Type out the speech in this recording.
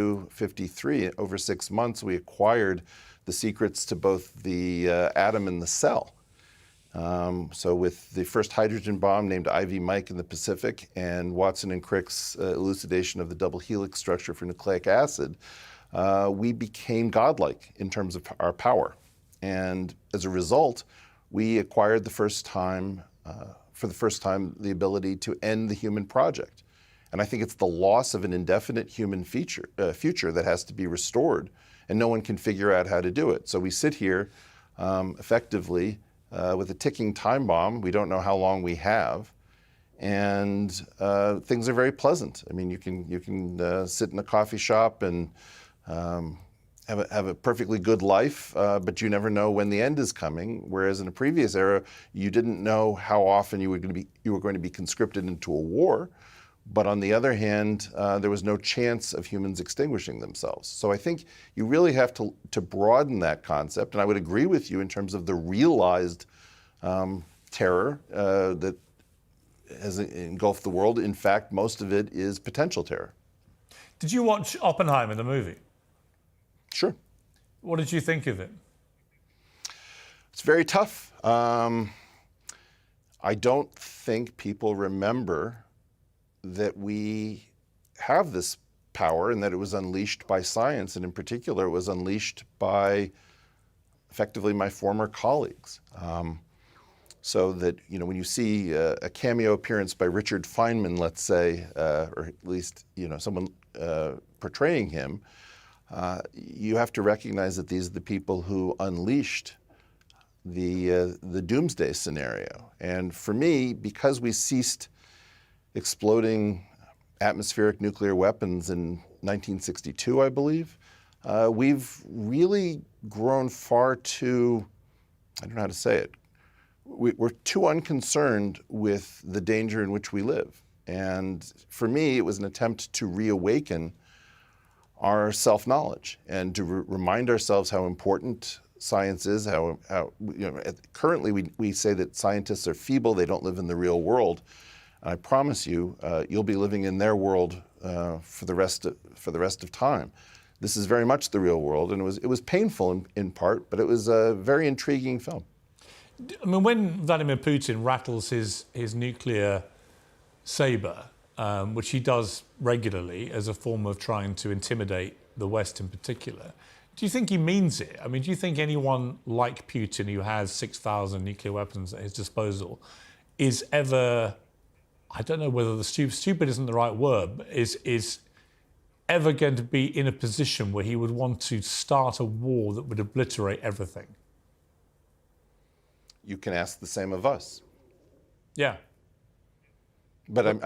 1953, over 6 months, we acquired the secrets to both the atom and the cell. So with the first hydrogen bomb named Ivy Mike in the Pacific and Watson and Crick's elucidation of the double helix structure for nucleic acid, we became godlike in terms of our power. And as a result, we acquired for the first time, the ability to end the human project. And I think it's the loss of an indefinite human future that has to be restored, and no one can figure out how to do it. So we sit here effectively with a ticking time bomb. We don't know how long we have, and things are very pleasant. I mean, you can sit in a coffee shop and have a perfectly good life, but you never know when the end is coming. Whereas in a previous era, you didn't know how often you were going to be conscripted into a war. But on the other hand, there was no chance of humans extinguishing themselves. So I think you really have to broaden that concept. And I would agree with you in terms of the realized terror that has engulfed the world. In fact, most of it is potential terror. Did you watch Oppenheimer, the movie? Sure. What did you think of it? It's very tough. I don't think people remember that we have this power and that it was unleashed by science, and in particular, it was unleashed by effectively my former colleagues. So that, when you see a cameo appearance by Richard Feynman, let's say, or at least, someone portraying him, you have to recognize that these are the people who unleashed the doomsday scenario. And for me, because we ceased exploding atmospheric nuclear weapons in 1962, I believe, we've really grown far too, I don't know how to say it, we're too unconcerned with the danger in which we live. And for me, it was an attempt to reawaken our self-knowledge and to remind ourselves how important science is, currently we say that scientists are feeble, they don't live in the real world. I promise you, you'll be living in their world for the rest of time. This is very much the real world, and it was painful in part, but it was a very intriguing film. I mean, when Vladimir Putin rattles his nuclear saber, which he does regularly as a form of trying to intimidate the West in particular, do you think he means it? I mean, do you think anyone like Putin, who has 6,000 nuclear weapons at his disposal, is ever, I don't know whether the stupid isn't the right word, but is ever going to be in a position where he would want to start a war that would obliterate everything? You can ask the same of us. Yeah. But I'm